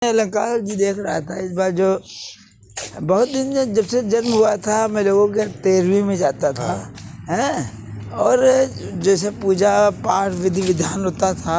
अलंकार जी देख रहा था इस बार जो बहुत दिन जब से जन्म हुआ था मैं लोगों के 13वीं में जाता था हैं। और जैसे पूजा पाठ विधि विधान होता था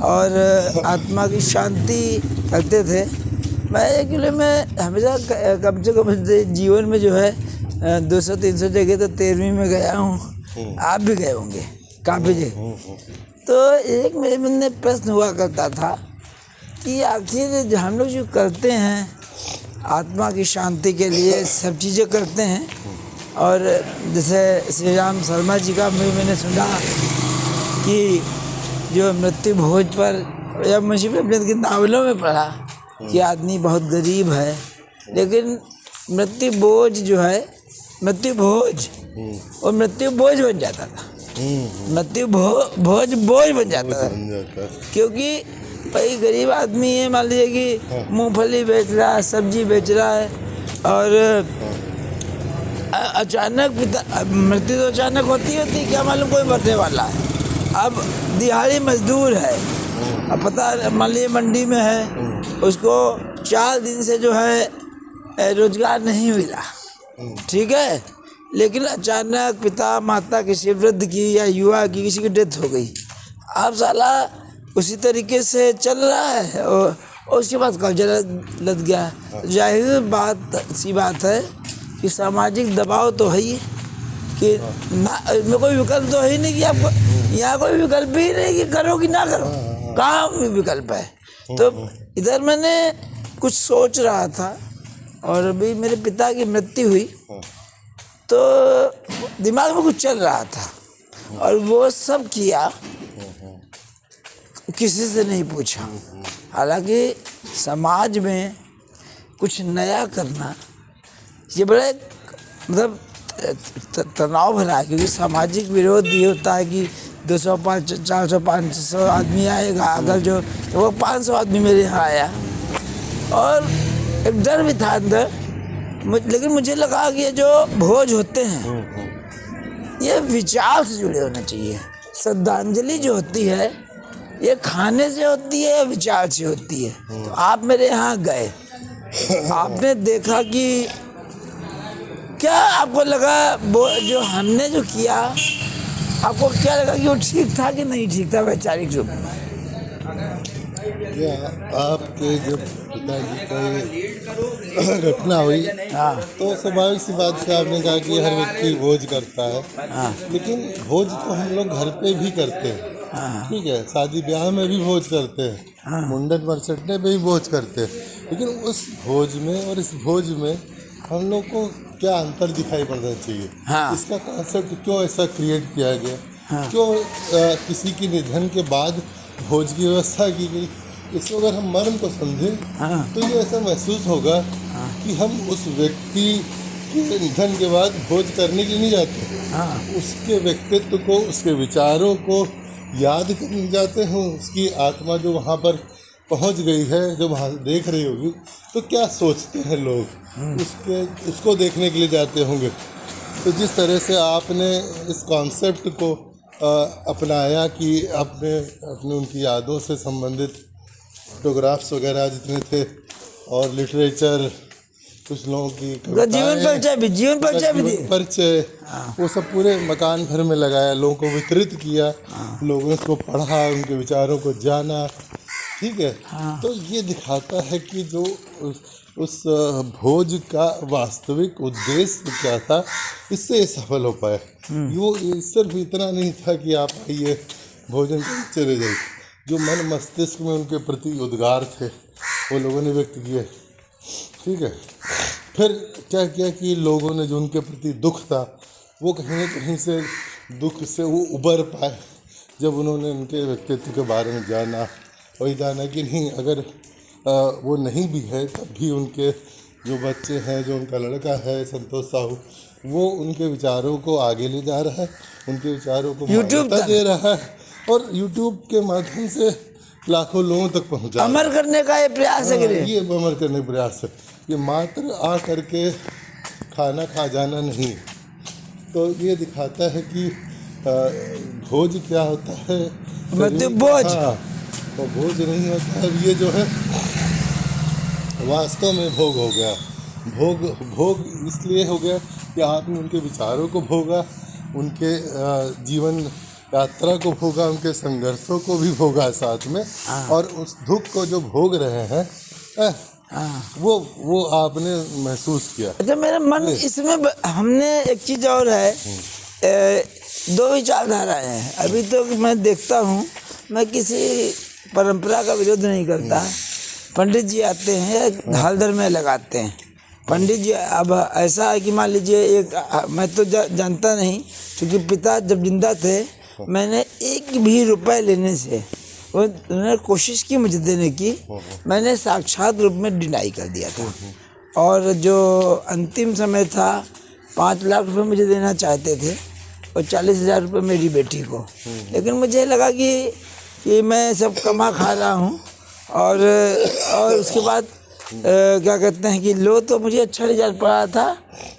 और आत्मा की शांति करते थे। मैं एक्चुअली में हमेशा कम से कम जीवन में जो है 200-300 जगह तो 13वीं में गया हूँ। आप भी गए होंगे काफ़ी जगह। तो एक मेरे मन में प्रश्न हुआ करता था कि आखिर हम लोग जो करते हैं आत्मा की शांति के लिए सब चीज़ें करते हैं। और जैसे श्री राम शर्मा जी का मैंने सुना कि जो मृत्यु भोज पर या मुंशी प्रेमचंद की नावलों में पढ़ा कि आदमी बहुत गरीब है लेकिन मृत्यु बोझ जो है मृत्यु भोज और मृत्यु बोझ बन जाता था। मृत्यु भोज बोझ बन जाता था क्योंकि भाई गरीब आदमी है, मान लीजिए कि मूंगफली बेच रहा है, सब्जी बेच रहा है और अचानक मृत्यु तो अचानक होती क्या मालूम कोई मरने वाला है। अब दिहाड़ी मजदूर है, अब पता मान लीजिए मंडी में है, उसको 4 दिन से जो है रोजगार नहीं मिला, ठीक है, लेकिन अचानक पिता माता किसी वृद्ध की या युवा की किसी की डेथ हो गई। अब साला उसी तरीके से चल रहा है और उसके बाद कर्जा लग गया। जाहिर सी बात है कि सामाजिक दबाव तो है ही कि में कोई विकल्प तो है ही नहीं कि आपको यहाँ कोई विकल्प ही नहीं कि करो कि ना करो, कहाँ विकल्प है। तो इधर मैंने कुछ सोच रहा था और अभी मेरे पिता की मृत्यु हुई तो दिमाग में कुछ चल रहा था और वो सब किया, किसी से नहीं पूछा। हालांकि समाज में कुछ नया करना ये बड़ा मतलब तनाव भरा है क्योंकि सामाजिक विरोध ये होता है कि 200, 400, 500 आदमी आएगा, अगर जो तो वो 500 आदमी मेरे यहाँ आया और एक डर भी था अंदर। लेकिन मुझे लगा कि ये जो भोज होते हैं ये विचार से जुड़े होने चाहिए। श्रद्धांजलि जो होती है ये खाने से होती है या विचार से होती है। तो आप मेरे यहाँ गए, आपने देखा कि क्या आपको लगा वो जो हमने जो किया, आपको क्या लगा कि वो ठीक था कि नहीं ठीक था वैचारिक रूप में? आपके जब पिताजी का घटना हुई तो स्वाभाविक सी बात से आपने कहा कि हर व्यक्ति भोज करता है, लेकिन भोज तो हम लोग घर पे भी करते हैं, ठीक है, शादी ब्याह में भी भोज करते हैं, मुंडन मरचटने पे भी भोज करते हैं, लेकिन उस भोज में और इस भोज में हम लोग को क्या अंतर दिखाई पड़ना चाहिए? इसका कॉन्सेप्ट क्यों ऐसा क्रिएट किया गया? क्यों किसी के निधन के बाद भोज की व्यवस्था की गई? इसको अगर हम मर्म को समझें तो ये ऐसा महसूस होगा कि हम उस व्यक्ति के निधन के बाद भोज करने के लिए नहीं जाते, उसके व्यक्तित्व को, उसके विचारों को याद करने जाते हैं। उसकी आत्मा जो वहाँ पर पहुँच गई है, जो वहाँ देख रही होगी, तो क्या सोचते हैं लोग, उसको देखने के लिए जाते होंगे। तो जिस तरह से आपने इस कॉन्सेप्ट को अपनाया कि अपने उनकी यादों से संबंधित फोटोग्राफ्स वगैरह जितने थे और लिटरेचर, कुछ लोगों की जीवन परिचय वो सब पूरे मकान भर में लगाया, लोगों को वितरित किया, लोगों ने उसको पढ़ा, उनके विचारों को जाना, ठीक है। तो ये दिखाता है कि जो उस भोज का वास्तविक उद्देश्य क्या था, इससे ये सफल हो पाए। वो सिर्फ इतना नहीं था कि आप आइए भोजन करके चले जाइए, जो मन मस्तिष्क में उनके प्रति उद्गार थे वो लोगों ने व्यक्त किए, ठीक है। फिर क्या किया कि लोगों ने जो उनके प्रति दुख था वो कहीं न कहीं से दुख से वो उबर पाए जब उन्होंने उनके व्यक्तित्व के बारे में जाना, वही जाना कि नहीं अगर वो नहीं भी है तब भी उनके जो बच्चे हैं, जो उनका लड़का है संतोष साहू, वो उनके विचारों को आगे ले जा रहा है, उनके विचारों को मान्यता दे रहा है और यूट्यूब के माध्यम से लाखों लोगों तक पहुंचा, अमर करने का ये प्रयास है। ये अमर करने का प्रयास है, ये मात्र आ करके खाना खा जाना नहीं। तो ये दिखाता है कि भोज क्या होता है, मृत्यु भोज, तो भोज नहीं होता है। ये जो है वास्तव में भोग हो गया। भोग भोग इसलिए हो गया कि आपने उनके विचारों को भोगा, उनके जीवन यात्रा को भोगा, उनके संघर्षों को भी भोगा साथ में। और उस दुख को जो भोग रहे हैं वो आपने महसूस किया। अच्छा, मेरा मन इसमें हमने एक चीज और है, दो विचारधाराएं हैं। अभी तो मैं देखता हूँ, मैं किसी परंपरा का विरोध नहीं करता। पंडित जी आते हैं, ढाल में लगाते हैं पंडित जी। अब ऐसा है कि मान लीजिए मैं तो जानता नहीं, क्योंकि पिता जब जिंदा थे मैंने एक भी रुपए लेने से, उन्होंने कोशिश की मुझे देने की, मैंने साक्षात रूप में डिनाई कर दिया था। और जो अंतिम समय था 5 लाख रुपए मुझे देना चाहते थे और 40,000 रुपये मेरी बेटी को। लेकिन मुझे लगा कि मैं सब कमा खा रहा हूँ। और उसके बाद क्या कहते हैं कि लो तो मुझे अच्छा रिजल्ट पड़ा था।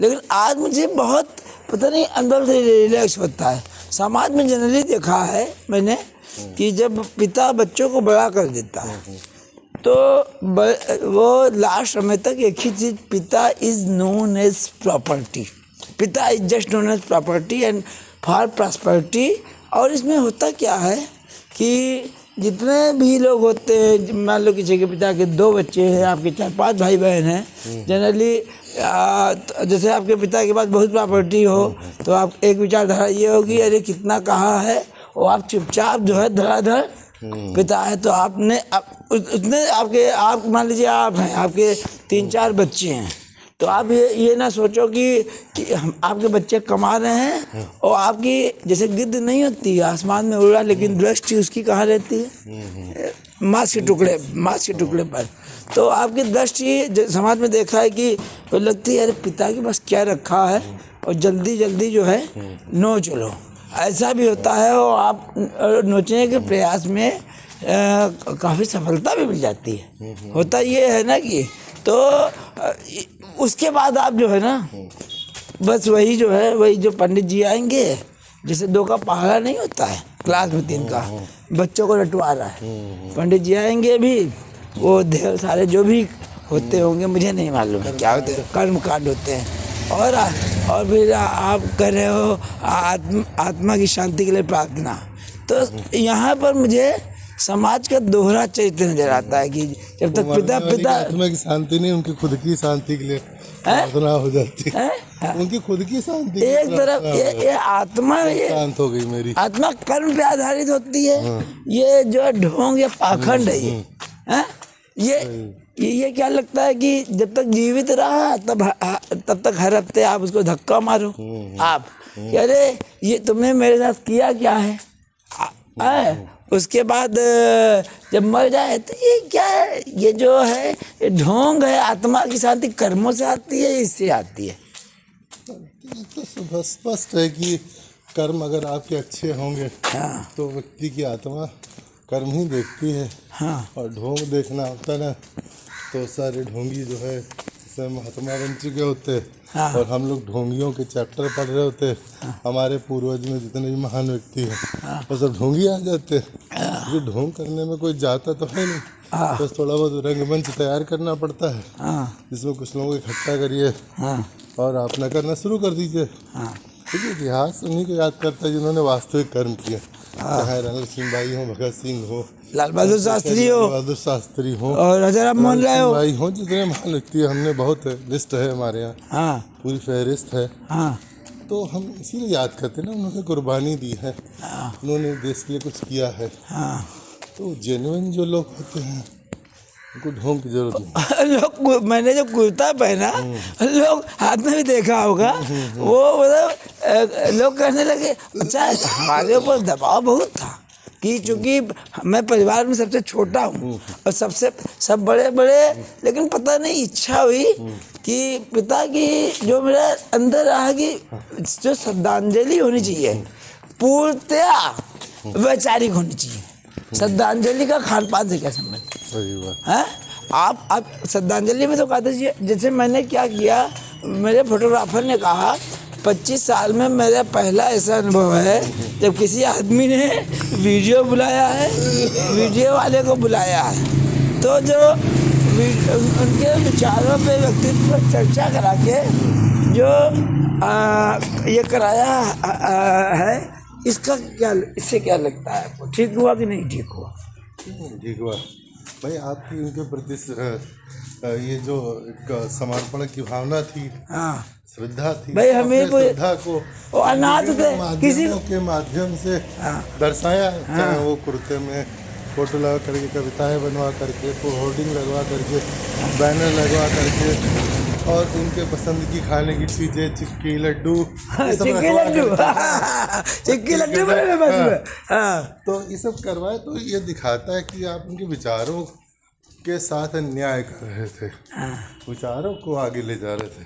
लेकिन आज मुझे बहुत पता नहीं अंदर से रिलैक्स होता है। समाज में जनरली देखा है मैंने कि जब पिता बच्चों को बड़ा कर देता है तो वो लास्ट समय तक एक ही चीज, पिता इज नोन एज प्रॉपर्टी, पिता is just known as property and for prosperity. और इसमें होता क्या है कि जितने भी लोग होते हैं, मान लो किसी के पिता के 2 बच्चे हैं, आपके 4-5 भाई बहन हैं, जनरली जैसे आपके पिता के पास बहुत प्रॉपर्टी हो तो आप एक विचारधारा ये होगी, अरे कितना कहाँ है, और आप चुपचाप जो है धड़ाधड़, पिता है तो आपने उसने आप मान लीजिए आप हैं, आपके 3-4 बच्चे हैं, तो आप ये ना सोचो कि आपके बच्चे कमा रहे हैं और आपकी जैसे गिद्ध नहीं होती आसमान में उड़ रहा, लेकिन दृष्टि उसकी कहाँ रहती है, मांस के टुकड़े पर। तो आपकी दृष्टि समाज में देखा है कि वो लगती है अरे पिता के पास क्या रखा है, और जल्दी जल्दी जो है नोच लो। ऐसा भी होता है और आप नोचने के प्रयास में काफ़ी सफलता भी मिल जाती है। होता ये है ना कि तो उसके बाद आप जो है ना बस वही जो पंडित जी आएंगे, जैसे 2 का पहाड़ा नहीं होता है क्लास में 3 का, बच्चों को रटवा रहा है, पंडित जी आएंगे भी, वो ढेर सारे जो भी होते होंगे मुझे नहीं मालूम है क्या होते हैं, कर्म कांड होते हैं। और फिर आप कर रहे हो आत्मा की शांति के लिए प्रार्थना। तो यहाँ पर मुझे समाज का दोहरा चरित्र नजर आता है कि जब तक पिता आत्मा की शांति नहीं, उनकी खुद की शांति के लिए प्रार्थना हो जाती है। उनकी खुद की शांति एक तरफ ये आत्मा शांत हो गई, मेरी आत्मा कर्म पे आधारित होती है। ये जो ढोंग या पाखंड है ये क्या लगता है कि जब तक जीवित रहा तब तक हर हफ्ते आप उसको धक्का मारो, आप अरे ये तुमने मेरे साथ किया क्या है, उसके बाद जब मर जाए तो ये क्या है, ये जो है ये ढोंग है। आत्मा की शांति कर्मों से आती है, इससे आती है। तो स्पष्ट है कि कर्म अगर आपके अच्छे होंगे तो व्यक्ति की आत्मा कर्म ही देखती है। और ढोंग देखना होता ना तो सारे ढोंगी जो है सब महात्मा बन चुके होते और हम लोग ढोंगियों के चैप्टर पढ़ रहे होते। हमारे पूर्वज में जितने भी महान व्यक्ति हैं वो सब ढोंगी आ जाते। ये ढोंग करने में कोई जाता तो है नहीं, बस थोड़ा बहुत रंगमंच तैयार करना पड़ता है जिसमें कुछ लोगों को इकट्ठा करिए और आप न करना शुरू कर दीजिए। क्योंकि इतिहास उन्हीं को याद करता है जिन्होंने वास्तविक कर्म किए, चाहे रणजीत लक्ष्मीबाई हो, भगत सिंह हो, लाल बहादुर शास्त्री हो और राजा राम मोहन राय हो, जितने महान व्यक्ति हमने बहुत लिस्ट है हमारे यहाँ, पूरी फहरिस्त है। तो हम इसीलिए याद करते हैं ना, उन्होंने कुर्बानी दी है, उन्होंने देश के लिए कुछ किया है। तो जेन्युइन जो लोग होते हैं उनको ढोंग की जरूरत नहीं। लोग मैंने जो कुर्ता पहना लोग हाथ में भी देखा होगा, वो मतलब लोग कहने लगे अच्छा हमारे ऊपर दबाव बहुत था कि चूंकि मैं परिवार में सबसे छोटा हूँ और सब बड़े, लेकिन पता नहीं इच्छा हुई कि पिता की जो मेरे अंदर रहा कि जो श्रद्धांजलि होनी चाहिए पूर्णतया वैचारिक होनी चाहिए। श्रद्धांजलि का खान पान से क्या संबंध है? आप श्रद्धांजलि में तो कहते जैसे मैंने क्या किया, मेरे फोटोग्राफर ने कहा 25 साल में मेरा पहला ऐसा अनुभव है जब किसी आदमी ने वीडियो बुलाया है, वीडियो वाले को बुलाया है, तो जो उनके विचारों पे, व्यक्तित्व पर चर्चा करा के जो ये कराया है, इससे क्या लगता है आपको? ठीक हुआ कि नहीं ठीक हुआ? ठीक हुआ भाई। आपकी उनके प्रति ये जो एक समर्पण की भावना थी, हाँ श्रद्धा थी, भाई, हमें श्रद्धा को वो अनाथ थे, किसी के माध्यम से दर्शाया। चाहे वो कुर्ते में फोटो लगा करके, कविताएं बनवा करके, होर्डिंग लगवा करके, बैनर लगवा करके, और उनके पसंद की खाने की चीजें, चिक्की लड्डू, चिक्की लड्डू बने बस में। हाँ, तो ये सब करवाए, तो ये दिखाता है कि आप उनके विचारों के साथ अन्याय कर रहे थे, विचारों को आगे ले जा रहे थे।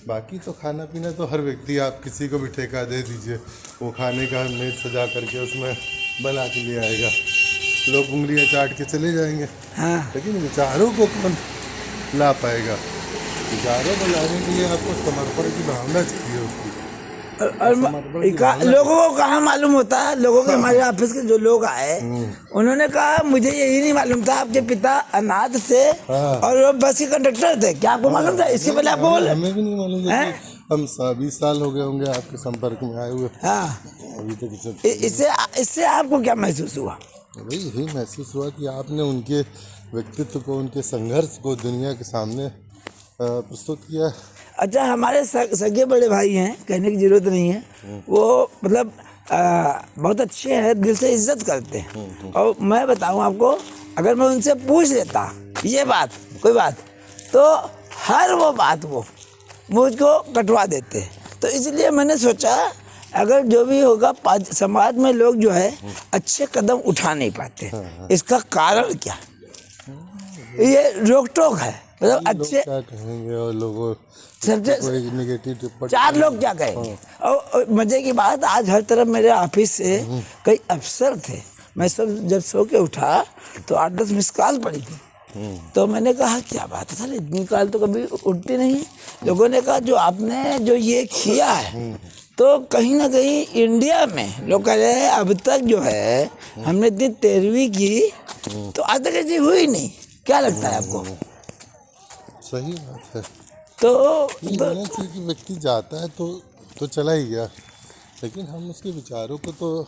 बाकी तो खाना पीना तो हर व्यक्ति, आप किसी को भी ठेका दे दीजिए, वो खाने का मेज सजा करके उसमें बना के ले आएगा, लोग उंगलियां चाट के चले जाएंगे। हाँ। लेकिन विचारों को कौन ला पाएगा? विचारों को लाने के लिए आपको समर्पण की भावना चाहिए उसकी। और लोगों को कहाँ मालूम होता है? लोगों के, हमारे ऑफिस के जो लोग आए, उन्होंने कहा मुझे यही नहीं मालूम था आपके पिता अनाथ थे और वो बस के कंडक्टर थे। क्या आपको मालूम था? इससे पहले आपको बोले? हमें भी नहीं मालूम था। हम 20 साल हो गए होंगे आपके संपर्क में आए हुए। हाँ, अभी तक इससे आपको क्या महसूस हुआ? भाई यही महसूस हुआ कि आपने उनके व्यक्तित्व को, उनके संघर्ष को दुनिया के सामने प्रस्तुत किया। अच्छा, हमारे सगे बड़े भाई हैं, कहने की जरूरत नहीं है, वो मतलब बहुत अच्छे हैं, दिल से इज्जत करते हैं। और मैं बताऊं आपको, अगर मैं उनसे पूछ लेता ये बात, कोई बात, तो हर वो बात वो मुझको कटवा देते। तो इसलिए मैंने सोचा अगर जो भी होगा, समाज में लोग जो है अच्छे कदम उठा नहीं पाते, इसका कारण क्या? ये रोक टोक है, मतलब अच्छे क्या कहेंगे, और लोगों सबसे नेगेटिव टिप्पणी, 4 लोग क्या कहेंगे। और मजे की बात, आज हर तरफ मेरे ऑफिस से कई अफसर थे। मैं जब सो के उठा तो 8-10 मिस कॉल पड़ी थी। तो मैंने कहा क्या बात है सर, इतनी कॉल तो कभी उठती नहीं। लोगों ने कहा जो आपने जो ये किया है, तो कहीं ना कहीं इंडिया में लोग कह रहे हैं अब तक जो है हमने इतनी 13वीं की तो आज तक ऐसी हुई नहीं। क्या लगता है आपको? सही बात है। तो कि व्यक्ति जाता है तो चला ही गया, लेकिन हम उसके विचारों को तो